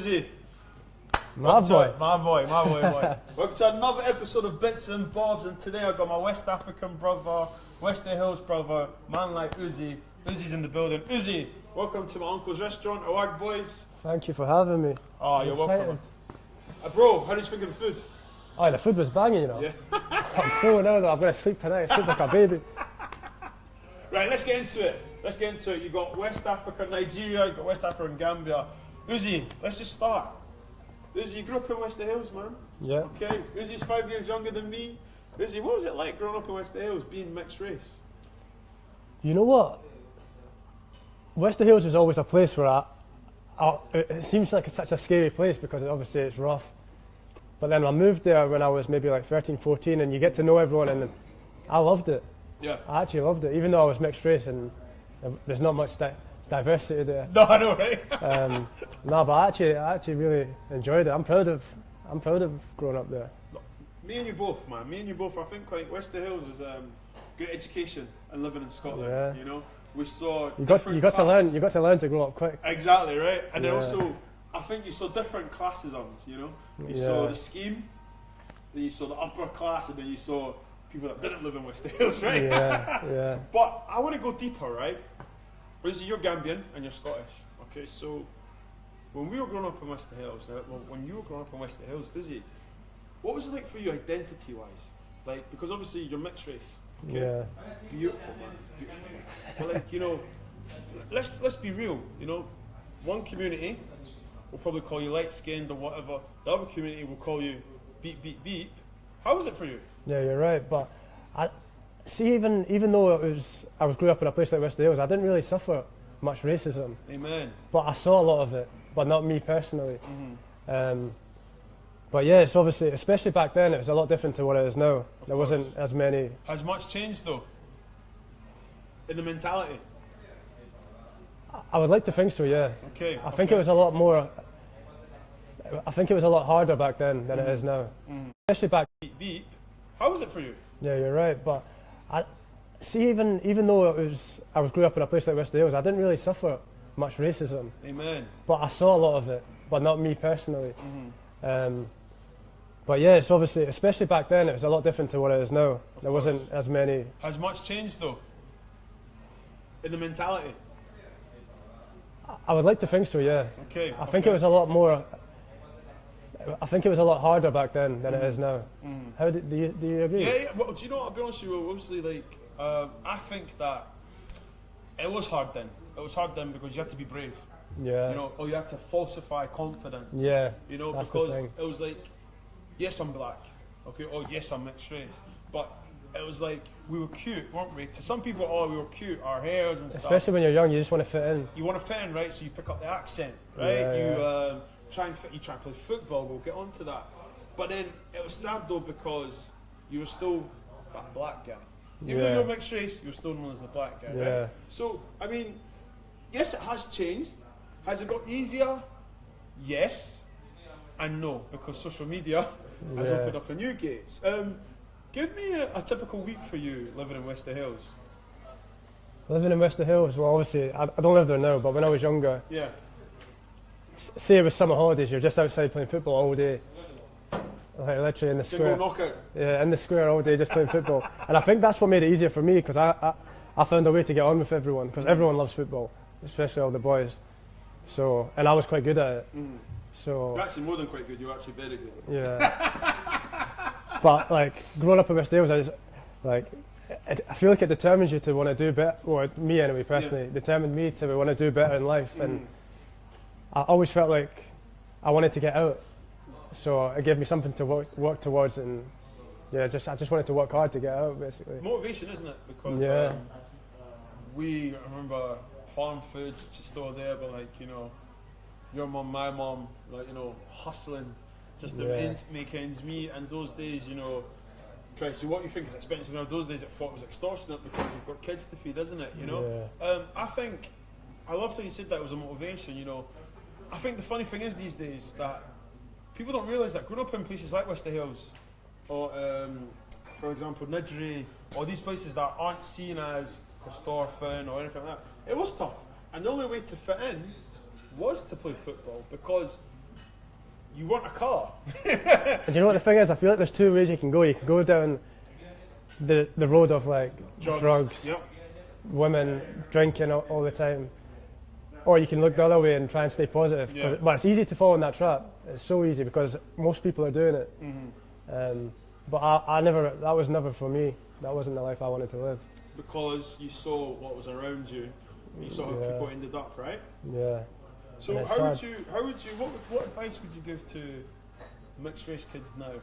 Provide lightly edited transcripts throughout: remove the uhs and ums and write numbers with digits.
Ousy. My boy. Welcome to another episode of Bits and Bobs, and today I've got my West African brother, West Hills brother, man like Ousy. Ousy's in the building. Ousy, welcome to my uncle's restaurant, Awag Boys. Thank you for having me. Oh, you're welcome. Bro, how do you think of the food? Oh, the food was banging, you know. Yeah. I'm full now though, I'm going to sleep tonight, sleep like a baby. Right, let's get into it. You got West Africa, Nigeria, you got West Africa and Gambia. Ousy, let's just start. Ousy, you grew up in West Hills, man. Yeah. Okay, Ousy's 5 years younger than me. Ousy, what was it like growing up in West Hills, being mixed race? You know what? West Hills was always a place where it seems like it's such a scary place because obviously it's rough. But then I moved there when I was maybe like 13, 14 and you get to know everyone and I loved it. Yeah. I actually loved it, even though I was mixed race and there's not much diversity there. No, I know, right? No, but I actually really enjoyed it. I'm proud of growing up there. Me and you both, man. Me and you both. I think like West Hills is great education and living in Scotland. Yeah. You know, we saw you got to learn. You got to learn to grow up quick. Exactly right. And then Yeah. also, I think you saw different classisms. You know, you Yeah. saw the scheme, then you saw the upper class, and then you saw people that didn't live in West Hills, right? Yeah, yeah. But I want to go deeper, right? Ousy, you're Gambian and you're Scottish. Okay, so when we were growing up in West Hills, when you were growing up in West Hills, Ousy, what was it like for you identity-wise? Like, because obviously you're mixed race. Okay? Yeah. Beautiful, man. Beautiful, man. But like, you know, let's be real. You know, one community will probably call you light-skinned or whatever. The other community will call you beep, beep, beep. How was it for you? Yeah, you're right. But I see, even though I was grew up in a place like West Hills, I didn't really suffer much racism. Amen. But I saw a lot of it, but not me personally. Mm-hmm. But yeah, it's obviously, especially back then, it was a lot different to what it is now. There wasn't as many. Has much changed though? In the mentality? I would like to think so, yeah. Okay. I think it was a lot more. I think it was a lot harder back then than it is now. Especially back. Beep, beep. How was it for you? Yeah, you're right. But I see, even though I grew up in a place like West Hills, I didn't really suffer much racism. Amen. But I saw a lot of it, but not me personally. Mm-hmm. But yeah, it's obviously, especially back then, it was a lot different to what it is now. There wasn't as many. Has much changed though? In the mentality? I would like to think so, yeah. Okay. I think it was a lot more. I think it was a lot harder back then than it is now. How do you agree? Yeah. Well, do you know what? I'll be honest with you. Obviously, like I think that it was hard then. It was hard then because you had to be brave. Yeah. You know, or you had to falsify confidence. Yeah. You know, that's the because thing. it was like, yes, I'm black. Okay. Oh, yes, I'm mixed race. But it was like we were cute, weren't we? To some people, oh, we were cute, our hairs and stuff. Especially when you're young, you just want to fit in. You want to fit in, right? So you pick up the accent, right? Yeah, you try and play football. We'll get onto that. But then it was sad though because you were still that black guy. Even though you're mixed race, you're still known as the black guy, Yeah. right? So I mean, yes, it has changed. Has it got easier? Yes, and no, because social media has opened up a new gates. Give me a typical week for you living in West Hills. Living in West Hills, well, obviously, I don't live there now, but when I was younger, Yeah. say it was summer holidays, you're just outside playing football all day. Like literally in the Single square. knockout. Yeah, in the square all day just playing football. And I think that's what made it easier for me because I found a way to get on with everyone because everyone loves football, especially all the boys. So, and I was quite good at it. So You're actually more than quite good. You're actually very good. yeah. But like growing up in West Hills, I feel like it determines you to want to do better. Or me anyway, personally, determined me to want to do better in life. And I always felt like I wanted to get out. So it gave me something to work towards, and yeah, I just wanted to work hard to get out, basically. Motivation, isn't it? Because we remember farm foods, which is still there, but like, you know, your mum, my mum, like, you know, hustling just to make ends meet. And those days, you know, Christ, so what you think is expensive now, those days I thought it was extortionate because you've got kids to feed, isn't it? You know, I think I loved how you said that it was a motivation. You know, I think the funny thing is these days that people don't realise that growing up in places like West Hills, or for example Nidri, or these places that aren't seen as Corstorphine or anything like that, it was tough. And the only way to fit in was to play football because you want a car. And you know what the thing is? I feel like there's two ways you can go. You can go down the road of like drugs, Yep. women, drinking all the time. Or you can look the other way and try and stay positive. Yeah. But it's easy to fall in that trap. It's so easy because most people are doing it. Mm-hmm. But I never, that was never for me. That wasn't the life I wanted to live. Because you saw what was around you, you saw how people ended up, right? Yeah. So what advice would you give to mixed race kids now?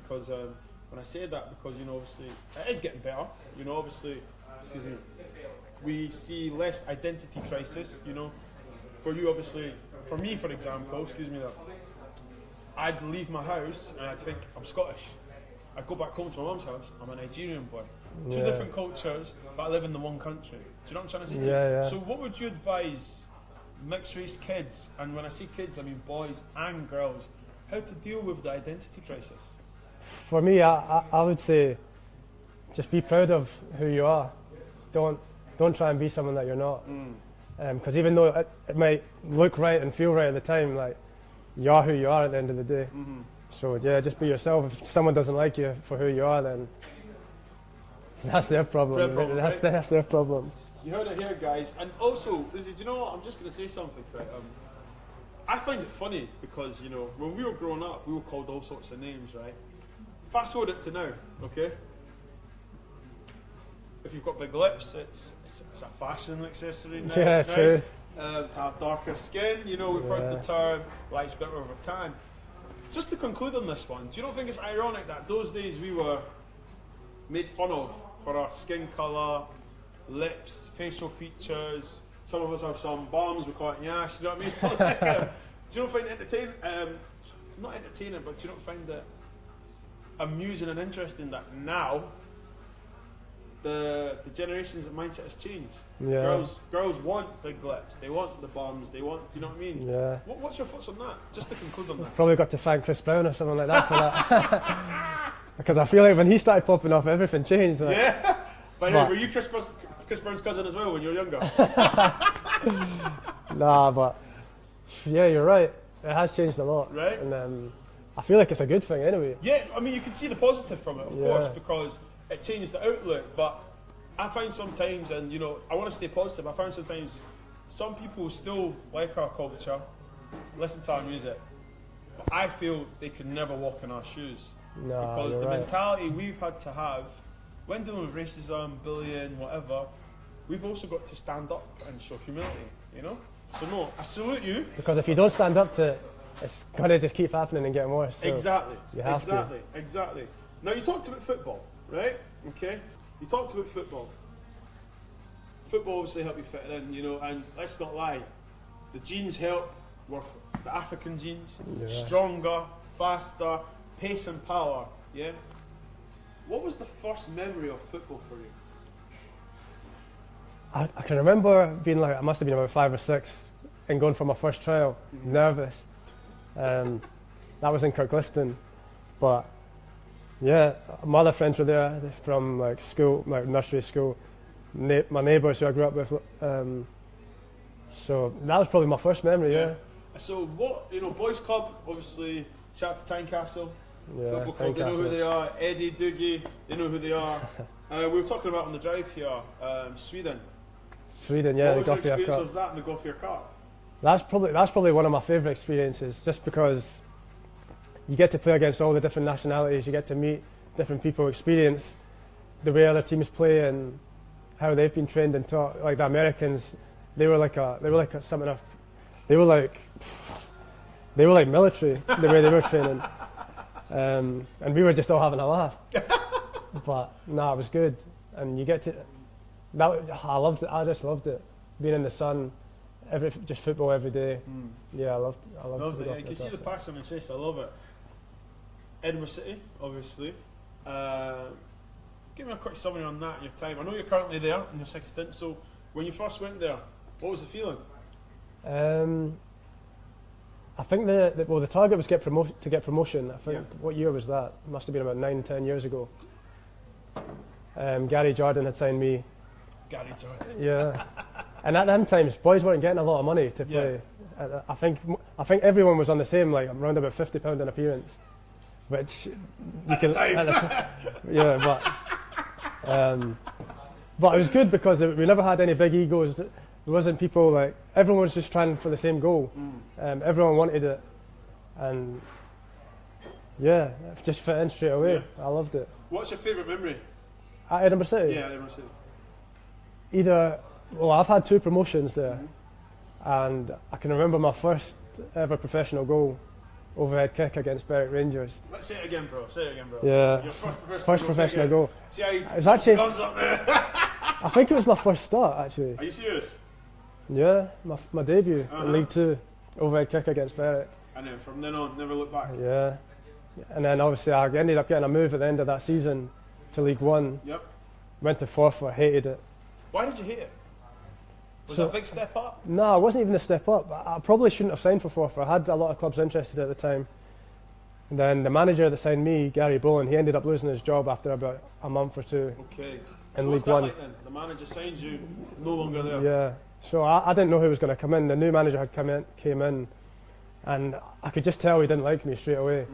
Because when I say that, because obviously it is getting better. Obviously, excuse me, we see less identity crisis. For you, obviously, for me, for example, excuse me, I'd leave my house and I'd think I'm Scottish. I'd go back home to my mum's house. I'm a Nigerian boy. Two different cultures, but I live in the one country. Do you know what I'm trying to say? Yeah. So what would you advise mixed race kids, and when I say kids I mean boys and girls, how to deal with the identity crisis? For me, I would say just be proud of who you are. Don't try and be someone that you're not. Because even though it might look right and feel right at the time, like you are who you are at the end of the day. So yeah, just be yourself. If someone doesn't like you for who you are, then that's their problem. That's their problem. You heard it here, guys. And also, Ousy, do you know what? I'm just going to say something, right? I find it funny because, when we were growing up, we were called all sorts of names, right? Fast forward it to now, okay? If you've got big lips, it's a fashion accessory now. Yeah, it's true. nice. To have darker skin, we've heard the term, light's better over tan. Just to conclude on this one, do you not think it's ironic that those days we were made fun of for our skin colour, lips, facial features? Some of us have some bombs, we call it nyash, you know what I mean? Do you not find it entertaining? Not entertaining, but do you not find it amusing and interesting that now the generation's mindset has changed? Yeah. Girls want big lips, they want the bombs, do you know what I mean? Yeah. What's your thoughts on that? Just to conclude on that. Probably got to thank Chris Brown or something like that for that. Because I feel like when he started popping off, everything changed. Like. Yeah. By the way, were you Chris Brown's cousin as well when you were younger? Nah, but yeah, you're right. It has changed a lot. Right. And I feel like it's a good thing anyway. Yeah, I mean, you can see the positive from it, of course, because it changed the outlook. But I find sometimes, and I want to stay positive, I find sometimes some people still like our culture, listen to our music, but I feel they could never walk in our shoes. Nah, because the right. mentality we've had to have when dealing with racism, bullying, whatever, we've also got to stand up and show humility, So no, I salute you. Because if you don't stand up to it, it's going to just keep happening and getting worse. So Exactly. You have to. Exactly. Now you talked about football, right? Okay. You talked about football. Football obviously helped you fit it in, and let's not lie, the genes help. The African genes, stronger, faster, pace and power. Yeah. What was the first memory of football for you? I can remember being I must have been about 5 or 6 and going for my first trial, nervous. That was in Kirkliston. But yeah, my other friends were there from school, nursery school, my neighbours who I grew up with. So that was probably my first memory, yeah. So what, boys club, obviously, shout out to Tynecastle. Yeah, Football club, they know who they are. Eddie, Doogie, they know who they are. We were talking about on the drive here, Sweden. Sweden, yeah, what was the your Gothia experience Cup. of that in the Gothia Cup? That's probably one of my favourite experiences, just because you get to play against all the different nationalities, you get to meet different people, experience the way other teams play and how they've been trained and taught. Like the Americans, they were like military the way they were training, and we were just all having a laugh. But no, it was good, and you get to. I loved it. I just loved it, being in the sun, just football every day. Yeah, I loved it. You can see the passion on his face. I love it. Edinburgh City, obviously. Give me a quick summary on that. Your time. I know you're currently there in your 6th stint. So when you first went there, what was the feeling? I think the target was to get promotion. I think what year was that? It must have been about 9-10 years ago. Gary Jordan had signed me. Gary Jordan. Yeah, and at them times, boys weren't getting a lot of money to play. I think I think everyone was on the same, like around about £50 an appearance, which you can. Yeah, but it was good because we never had any big egos. There wasn't people like everyone was just trying for the same goal. Everyone wanted it, and yeah, it just fit in straight away. Yeah. I loved it. What's your favourite memory? At Edinburgh City? Yeah, Edinburgh City. Well, I've had 2 promotions there, and I can remember my first ever professional goal, overhead kick against Berwick Rangers. Let's say it again, bro. Say it again, bro. Yeah. Your First professional goal. See how you It was actually, guns up there? I think it was my first start, actually. Are you serious? Yeah, my debut in League 2, overhead kick against Berwick. And then from then on, never look back. Yeah. And then obviously I ended up getting a move at the end of that season to League 1. Yep. Went to Forfar, hated it. Why did you hate it? Was it a big step up? No, it wasn't even a step up. I probably shouldn't have signed for Forfar. I had a lot of clubs interested at the time. And then the manager that signed me, Gary Bowen, he ended up losing his job after about a month or 2 Okay. in So League what's that 1. like then? The manager signs you, no longer there. Yeah. So I didn't know who was going to come in. The new manager had came in, and I could just tell he didn't like me straight away.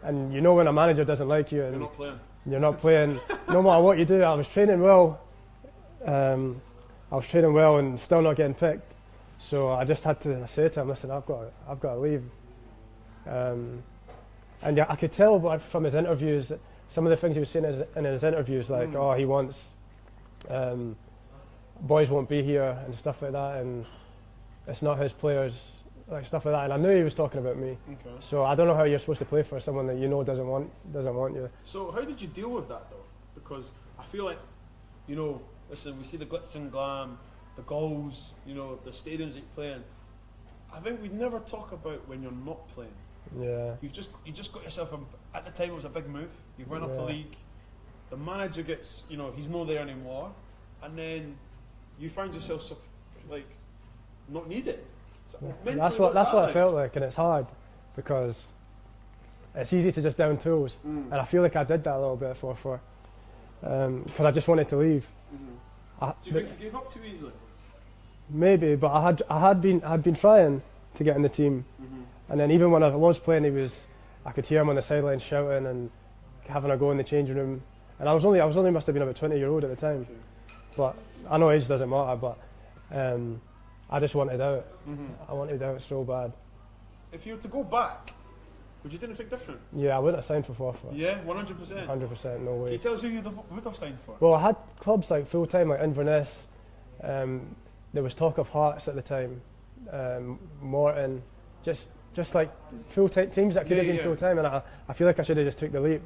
And you know when a manager doesn't like you, and You're not playing. you're not playing, no matter what you do. I was training well. And still not getting picked. So I just had to say to him, listen, I've got to leave. And yeah, I could tell from his interviews, some of the things he was saying in his interviews, like, oh, he wants, boys won't be here and stuff like that, and it's not his players, like stuff like that. And I knew he was talking about me. Okay. So I don't know how you're supposed to play for someone that you know doesn't want you. So how did you deal with that though? Because I feel like, you know, listen, we see the glitz and glam, the goals, you know, the stadiums that you play in. I think we never talk about when you're not playing. Yeah. You just got yourself at the time it was a big move. You've run up a league. The manager gets, you know, he's not there anymore, and then you find yourself like not needed. So That's what I felt like, and it's hard because it's easy to just down tools, and I feel like I did that a little bit for because I just wanted to leave. Do you think you gave up too easily? Maybe, but I had been trying to get in the team, and then even when I was playing, I could hear him on the sideline shouting and having a go in the changing room, and I was only must have been about 20-year-old at the time, but I know age doesn't matter, but I just wanted out. I wanted out so bad. If you were to go back, would you do anything different? Yeah, I wouldn't have signed for Forfar. Yeah, 100%. 100%, no Can way. you tell us who you would have signed for? Well, I had clubs like full time, like Inverness. There was talk of Hearts at the time, Morton, just like full time teams that could have been full time, and I feel like I should have just took the leap.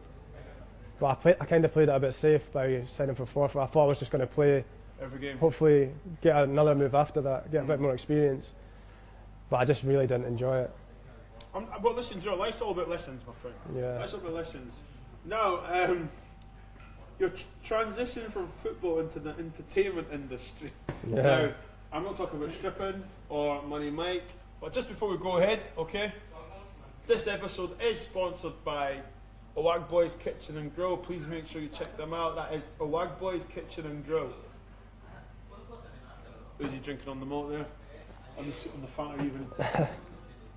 But I kind of played it a bit safe by signing for Forfar. I thought I was just going to play Every game. hopefully get another move after that, get a bit more experience. But I just really didn't enjoy it. But listen, Joe, life's all about lessons, my friend. Yeah. Life's all about lessons. Now, you're transitioning from football into the entertainment industry. Yeah. Now, I'm not talking about stripping or Money Mike, but just before we go ahead, okay? This episode is sponsored by Owag Boys Kitchen and Grill. Please make sure you check them out. That is Owag Boys Kitchen and Grill. Ousy drinking on the malt there. I'm just on the Fanta even.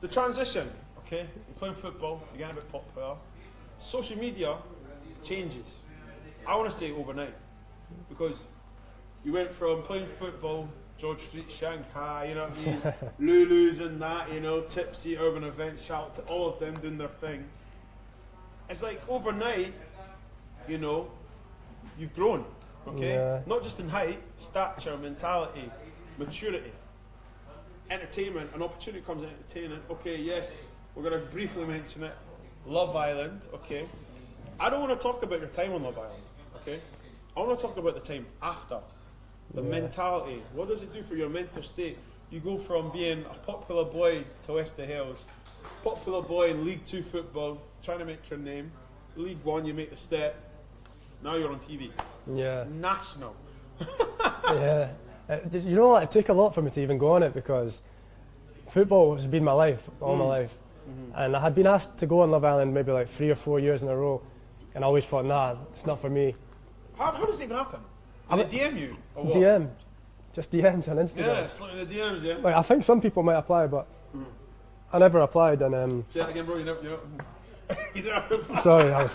The transition, okay? You're playing football, you're getting a bit popular. Social media changes. I want to say overnight, because you went from playing football, George Street, Shanghai, you know what I mean? Lulu's and that, you know, Tipsy, Urban Events, shout out to all of them doing their thing. It's like overnight, you know, you've grown, okay? Yeah. Not just in height, stature, mentality, maturity. Entertainment, an opportunity comes in entertainment. Okay, yes, we're going to briefly mention it. Love Island, okay. I don't want to talk about your time on Love Island, okay. I want to talk about the time after. The mentality. What does it do for your mental state? You go from being a popular boy to West of Hills, popular boy in League 2 football, trying to make your name. League 1, you make the step. Now you're on TV. Yeah. National. Yeah. You know what? It took a lot for me to even go on it because football has been my life, all my life. And I had been asked to go on Love Island maybe like 3 or 4 years in a row, and I always thought, nah, it's not for me. How does it even happen? Did they DM you? Or what? DM. Just DMs on Instagram. Yeah, slip in the DMs, yeah. Like, I think some people might apply, but I never applied, and Say that again, bro. You never. You don't have to apply. sorry, I was.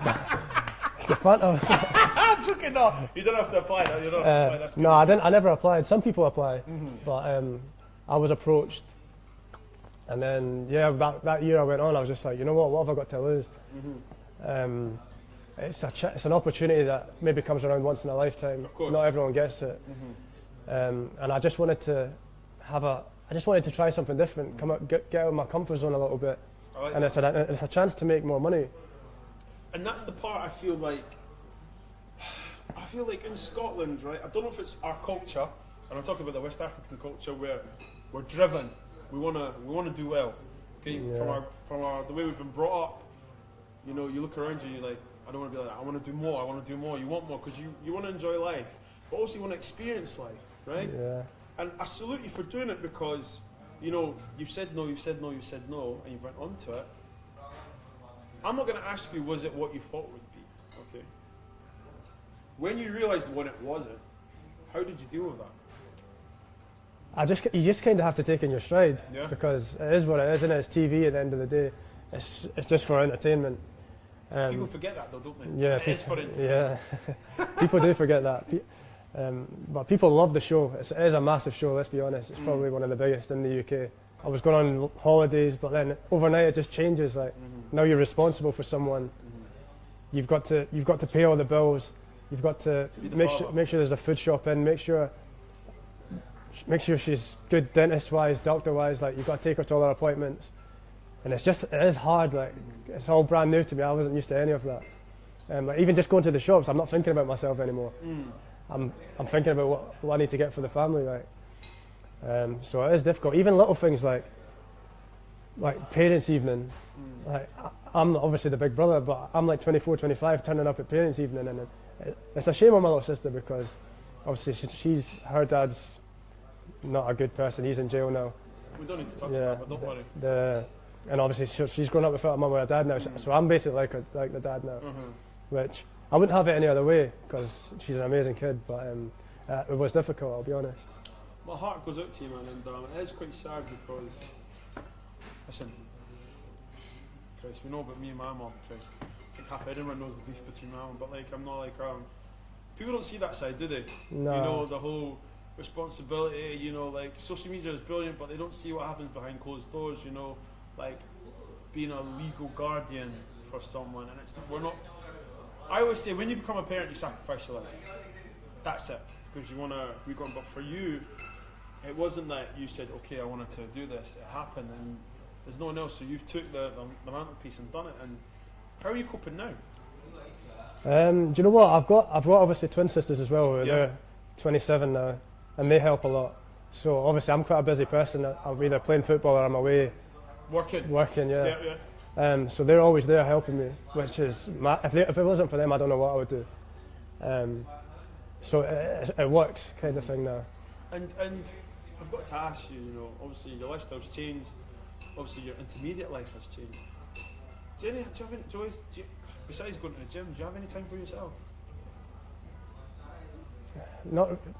It's the fun. I'm joking. No, you don't have to apply. No, you don't have to apply. That's good. No, I didn't. I never applied. Some people apply, but I was approached, and then that year I went on. I was just like, you know what? What have I got to lose? It's an opportunity that maybe comes around once in a lifetime. Of course. Not everyone gets it, and I just wanted to try something different. Come out, get out of my comfort zone a little bit, I like and that. it's a chance to make more money. And that's the part I feel like in Scotland, right? I don't know if it's our culture, and I'm talking about the West African culture, where we're driven. We wanna do well. Okay, Yeah. from the way we've been brought up. You know, you look around you, you're like, I don't want to be like that. I want to do more. I want to do more. You want more because you want to enjoy life, but also you want to experience life, right? Yeah. And I salute you for doing it because, you know, you've said no, you've said no, you've said no, and you went on to it. I'm not going to ask you, was it what you thought it would be? Okay. When you realised what it wasn't, how did you deal with that? You just kind of have to take in your stride, Yeah. because it is what it is, and it's TV at the end of the day. It's just for entertainment. People forget that though, don't they? Yeah, It is for entertainment. yeah. People do forget that. But people love the show. It is a massive show, let's be honest. It's probably one of the biggest in the UK. I was going on holidays, but then overnight it just changes. Like now you're responsible for someone. You've got to pay all the bills. You've got to be the make father. sure there's a food shop in. Make sure she's good dentist wise, doctor wise. Like you've got to take her to all her appointments. And it is hard. Like it's all brand new to me. I wasn't used to any of that. Like, even just going to the shops, I'm not thinking about myself anymore. I'm thinking about what I need to get for the family. Like, so it is difficult. Even little things like parents' evening. Like I'm obviously the big brother, but I'm like 24, 25, turning up at parents' evening, and it's a shame on my little sister because obviously her dad's not a good person. He's in jail now. We don't need to talk about it, but don't worry. And obviously she's grown up without a mum or a dad now, so I'm basically like the dad now, which I wouldn't have it any other way because she's an amazing kid, but it was difficult, I'll be honest. My heart goes out to you, man, and it is quite sad because, listen, Chris, we know about me and my mum, Chris. I think half Edinburgh knows the beef between my mum, but like I'm not like people don't see that side, do they? No. You know, the whole responsibility, you know, like social media is brilliant, but they don't see what happens behind closed doors, you know, like being a legal guardian for someone, and we're not. I always say when you become a parent, you sacrifice your life. That's it, because you want to regrow. But for you, it wasn't that you said, okay, I wanted to do this. It happened, and there's no one else. So you've took the mantelpiece and done it. And how are you coping now? Do you know what? I've got obviously twin sisters as well. Yeah. They're 27 now, and they help a lot. So obviously I'm quite a busy person. I'm either playing football or I'm away working. Yeah. So they're always there helping me, which is if it wasn't for them, I don't know what I would do. So it works, kind of thing now. And I've got to ask you, you know, obviously your lifestyle's changed. Obviously your intermediate life has changed. Do you have any joys? Besides going to the gym, do you have any time for yourself?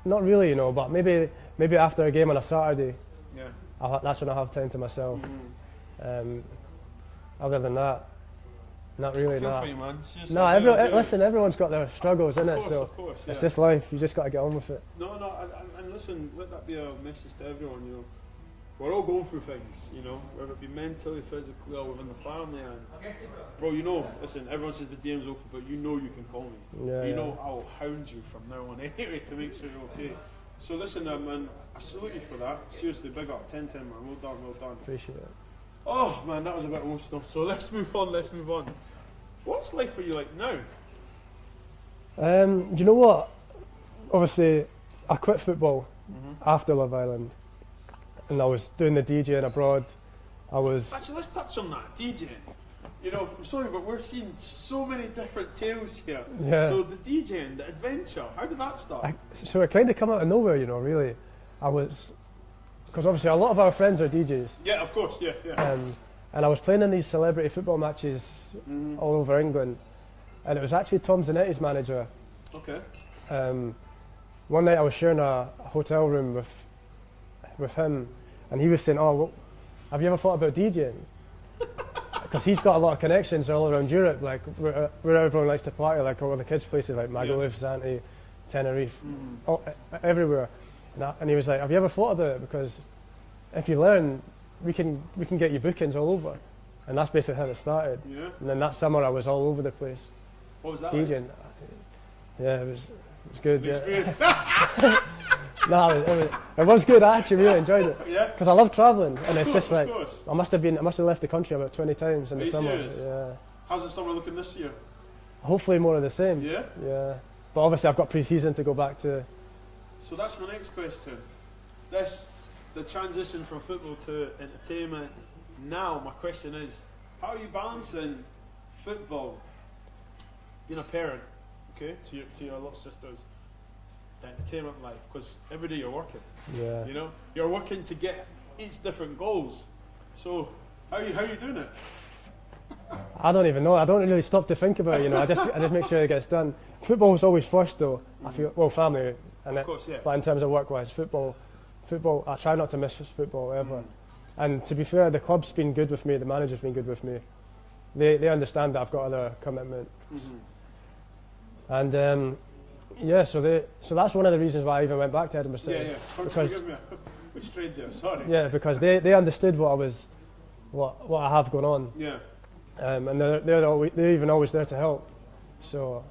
Not really, you know, but maybe after a game on a Saturday, Yeah. that's when I have time to myself. Other than that, not really. I feel No. for you, man. Seriously, No, I do. listen, everyone's got their struggles, innit? So Of course, yeah. it's just life. You just got to get on with it. No, and listen, let that be a message to everyone, you know. We're all going through things, you know, whether it be mentally, physically, or within the family. And, bro, you know, listen, everyone says the DM's open, but you know you can call me. Yeah, you yeah. know I'll hound you from now on anyway to make sure you're okay. So listen, man, I salute you for that. Seriously, big up, 10-10, man. Well done, well done. Appreciate it. Oh, man, that was a bit emotional. So let's move on. What's life for you like now? Do you know what? Obviously, I quit football after Love Island, and I was doing the DJing abroad. Actually, let's touch on that, DJing. You know, I'm sorry, but we're seeing so many different tales here. Yeah. So the DJing, the adventure, how did that start? So it kind of come out of nowhere, you know. Really, because obviously a lot of our friends are DJs. Yeah, of course, yeah. And I was playing in these celebrity football matches all over England, and it was actually Tom Zanetti's manager. Okay. One night I was sharing a hotel room with him, and he was saying, "Oh, have you ever thought about DJing? Because he's got a lot of connections all around Europe, like where everyone likes to party, like all the kids' places, like Magaluf, Zante, Tenerife, everywhere. And he was like, have you ever thought about it? Because if you learn, we can get you bookings all over. And that's basically how it started. Yeah. And then that summer I was all over the place. What was that DJing. like? Yeah, it was good. The experience. No, it was good. I actually really enjoyed it. Yeah. Because I love travelling, and it's just like course. I must have left the country about 20 times in Are the you summer. serious? Yeah. How's the summer looking this year? Hopefully more of the same. Yeah. Yeah. But obviously I've got pre-season to go back to. So that's my next question. The transition from football to entertainment. Now my question is, how are you balancing football, being a parent, okay, to your little sisters, the entertainment life? Because every day you're working. Yeah. You know, you're working to get each different goals. So how are you doing it? I don't even know. I don't really stop to think about it. You know, I just make sure it gets done. Football's always first, though. I feel family, and Of course, yeah. But in terms of work-wise, football. I try not to miss football ever. And to be fair, the club's been good with me. The manager's been good with me. They understand that I've got other commitment. And so that's one of the reasons why I even went back to Edinburgh City. Yeah. Forgive me, we strayed there. Sorry. Yeah, because they understood what I have going on. Yeah. And they're even always there to help. So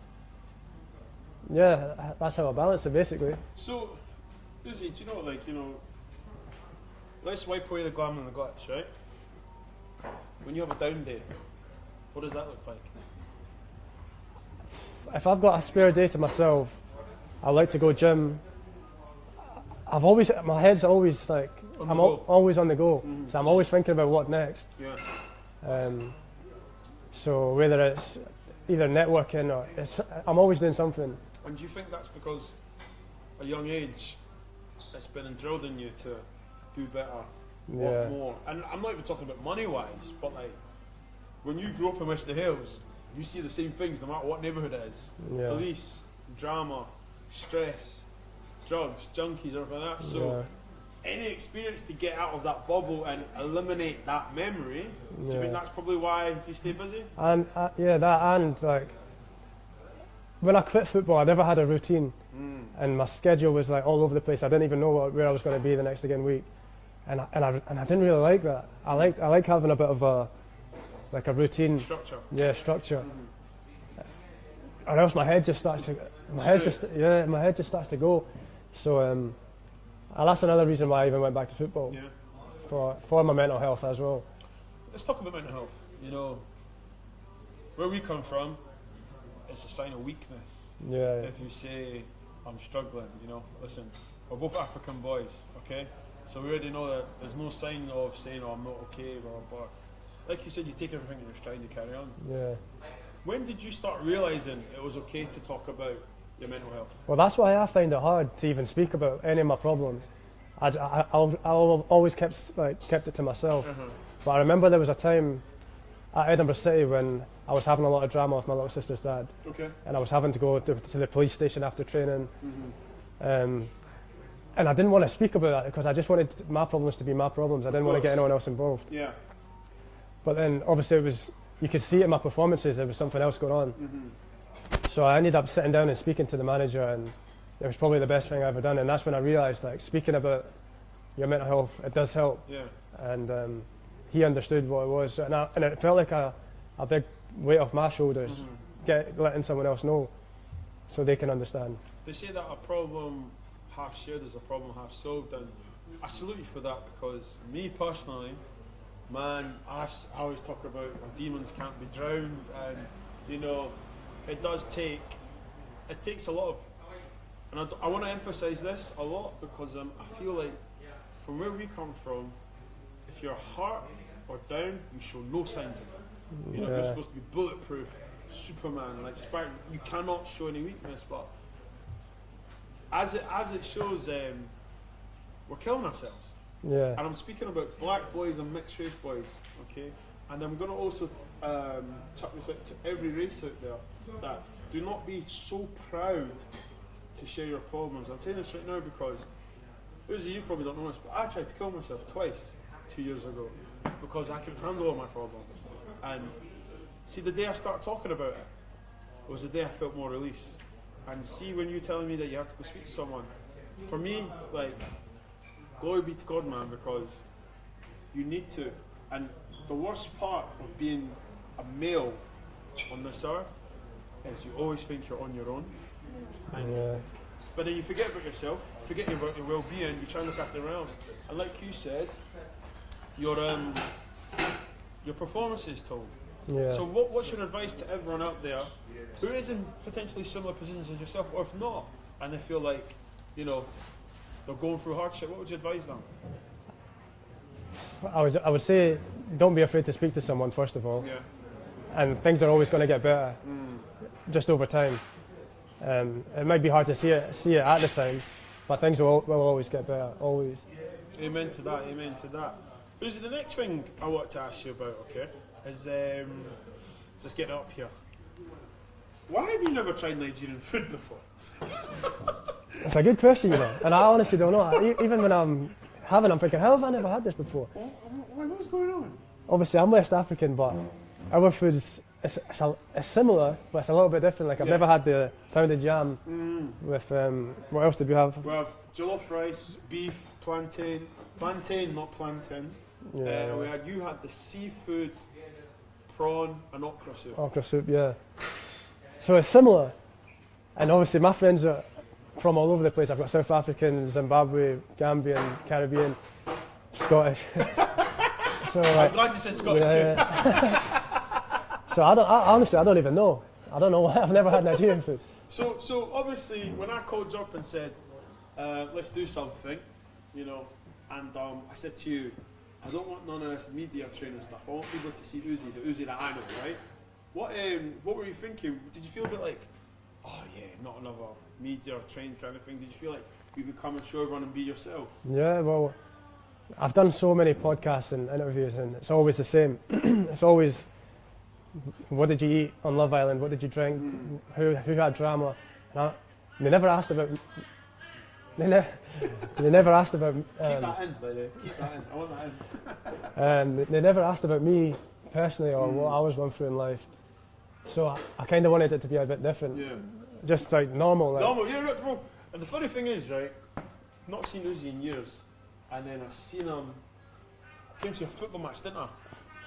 yeah, that's how I balance it basically. So, Ousy, do you know, let's wipe away the glamour and the glitz, right? When you have a down day, what does that look like? If I've got a spare day to myself, I like to go gym. My head's always like, always on the go. So I'm always thinking about what next. Yeah. So whether it's either networking or I'm always doing something. And do you think that's because a young age it's been drilled in you to do better, want more? And I'm not even talking about money-wise, but like when you grow up in West Hills, you see the same things no matter what neighbourhood it is. Yeah. Police, drama, stress, drugs, junkies, everything like that. So any experience to get out of that bubble and eliminate that memory, do you think that's probably why you stay busy? And like when I quit football, I never had a routine, and my schedule was like all over the place. I didn't even know where I was going to be the next again week, and I didn't really like that. I like having a bit of a routine. Structure. Yeah, structure. Or else my head just starts to go. So that's another reason why I even went back to football. Yeah. For my mental health as well. Let's talk about mental health. You know, where we come from, it's a sign of weakness. Yeah. If you say, I'm struggling, you know, listen, we're both African boys, okay? So we already know that there's no sign of saying, I'm not okay, but like you said, you take everything in your stride and you carry on. Yeah. When did you start realising it was okay to talk about your mental health? Well, that's why I find it hard to even speak about any of my problems. I always kept it to myself. But I remember there was a time at Edinburgh City when I was having a lot of drama with my little sister's dad. Okay. And I was having to go to the police station after training. And I didn't want to speak about that because I just wanted my problems to be my problems. I didn't want to get anyone else involved. Yeah. But then obviously you could see it in my performances, there was something else going on. So I ended up sitting down and speaking to the manager, and it was probably the best thing I ever done. And that's when I realised, like, speaking about your mental health, it does help. Yeah. And he understood what it was, and it felt like a big weight off my shoulders, letting someone else know, so they can understand. They say that a problem half shared is a problem half solved, and I salute you for that, because me personally, man, I always talk about demons can't be drowned, and you know, it takes a lot of, and I want to emphasise this a lot, because I feel like from where we come from, if you're hurt or down, you show no signs of it. You know, you're supposed to be bulletproof, Superman, like Spider. You cannot show any weakness, but as it shows, we're killing ourselves. Yeah. And I'm speaking about black boys and mixed race boys, okay? And I'm going to also chuck this out to every race out there, that do not be so proud to share your problems. I'm saying this right now because, Ousy, you probably don't know this, but I tried to kill myself twice. 2 years ago because I could handle all my problems. And see, the day I started talking about it was the day I felt more release. And see, when you're telling me that you have to go speak to someone, for me, like, glory be to God, man, because you need to. And the worst part of being a male on this earth is you always think you're on your own. And but then you forget about yourself, forget about your well-being, you try and look after everyone else. And like you said, your performance is told. Yeah. So what's your advice to everyone out there who is in potentially similar positions as yourself, or if not, and they feel like, you know, they're going through hardship, what would you advise them? I would say don't be afraid to speak to someone, first of all. Yeah. And things are always going to get better, just over time. It might be hard to see it at the time, but things will always get better, always. Amen to that, amen to that. Ousy, the next thing I want to ask you about, okay, is just getting up here. Why have you never tried Nigerian food before? It's a good question, you know, and I honestly don't know. Even when I'm thinking, how have I never had this before? What's going on? Obviously, I'm West African, but our food's it's similar, but it's a little bit different. Like I've never had the pounded yam with what else did we have? We have jollof rice, beef, plantain, not plantain. Yeah. You had the seafood, prawn, and okra soup. Okra soup, yeah. So it's similar, and obviously my friends are from all over the place. I've got South African, Zimbabwe, Gambian, Caribbean, Scottish. So I'm glad you said Scottish too. So I honestly don't even know. I don't know why I've never had Nigerian food. So obviously when I called you up and said, let's do something, you know, and I said to you, I don't want none of this media training stuff. I want people to see Ousy, the Ousy that I know, right? What were you thinking? Did you feel a bit like, oh yeah, not another media trained kind of thing? Did you feel like you could come and show everyone and be yourself? Yeah, well, I've done so many podcasts and interviews, and it's always the same. It's always, what did you eat on Love Island? What did you drink? Who had drama? And they never asked about. They never asked about. Keep that in, by the way. Keep that in. I want that in. They never asked about me personally or what I was going through in life. So I kind of wanted it to be a bit different. Yeah. Just like normal. Like. Normal, yeah, right, bro. And the funny thing is, right, not seen Ousy in years, and then I seen him. I came to a football match, didn't I?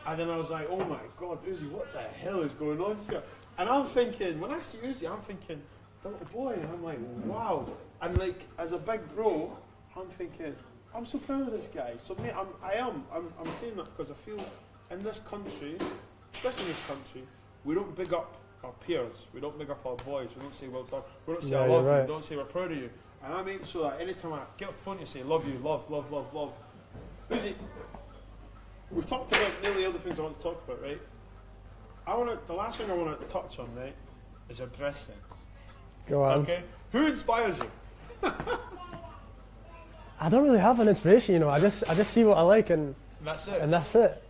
And then I was like, oh my God, Ousy, what the hell is going on here? And I'm thinking, when I see Ousy, I'm thinking, the little boy, and I'm like, wow. And like, as a big bro, I'm thinking, I'm so proud of this guy. So mate, I'm saying that because I feel in this country, especially in this country, we don't big up our peers, we don't big up our boys, we don't say well done, we don't say I love you, we don't say we're proud of you. And I make sure that anytime I get off the phone to say love you, love. Ousy, we've talked about nearly all the things I want to talk about, right? The last thing I want to touch on, right, is your dress sense. Go on. Okay? Who inspires you? I don't really have an inspiration, you know. I just see what I like and that's it. And that's it.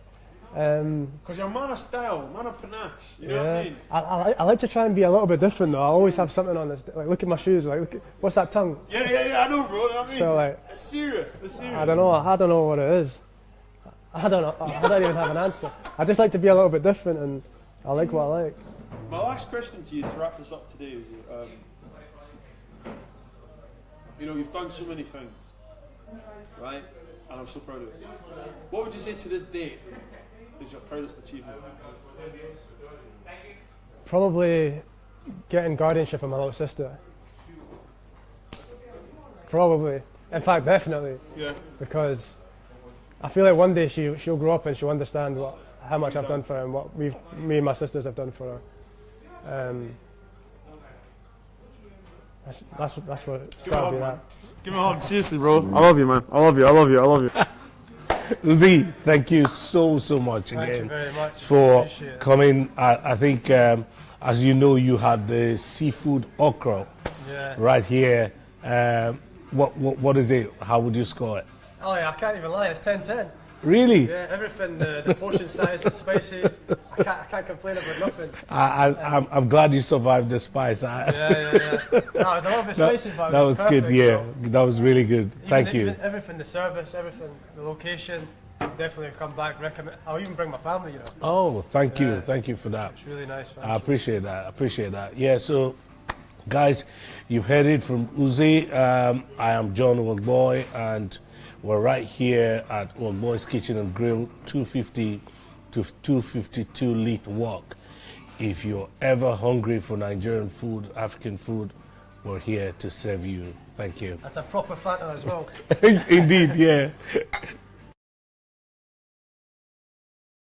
Because you're a man of style, man of panache. You know what I mean? I like to try and be a little bit different though. I always have something on this. Like look at my shoes. Like what's that tongue? Yeah. I know, bro. You know what I mean? So like, it's serious. I don't know what it is. I don't know. I don't even have an answer. I just like to be a little bit different, and I like what I like. My last question to you to wrap this up today is, you know, you've done so many things, right? And I'm so proud of it. What would you say to this date is your proudest achievement? Probably getting guardianship of my little sister. Probably. In fact, definitely. Yeah. Because I feel like one day she'll grow up and she'll understand how much I've done for her and what me and my sisters have done for her. That's what it's got to be that. Give me a hug, seriously, bro. I love you, man. I love you. Ousy, thank you so much again. Thank you very much for coming. I think, as you know, you had the seafood okra right here. What is it? How would you score it? Oh yeah, I can't even lie. It's 10/10. Really? Yeah, everything. The portion size, the spices. I can't complain about nothing. I'm glad you survived the spice. Yeah. No, it was a little bit spicy, but that was perfect, good. Yeah, that was really good. Thank you. Everything, the service, everything, the location. definitely come back. Recommend. I'll even bring my family. You know. Oh, thank you for that. It's really nice. I appreciate that. Yeah, so guys, you've heard it from Ousy. I am John Wogboy, and we're right here at Wogboy's Kitchen and Grill, 250 to 252 Leith Walk. If you're ever hungry for Nigerian food, African food, we're here to serve you. Thank you. That's a proper Fanta as well. Indeed, yeah.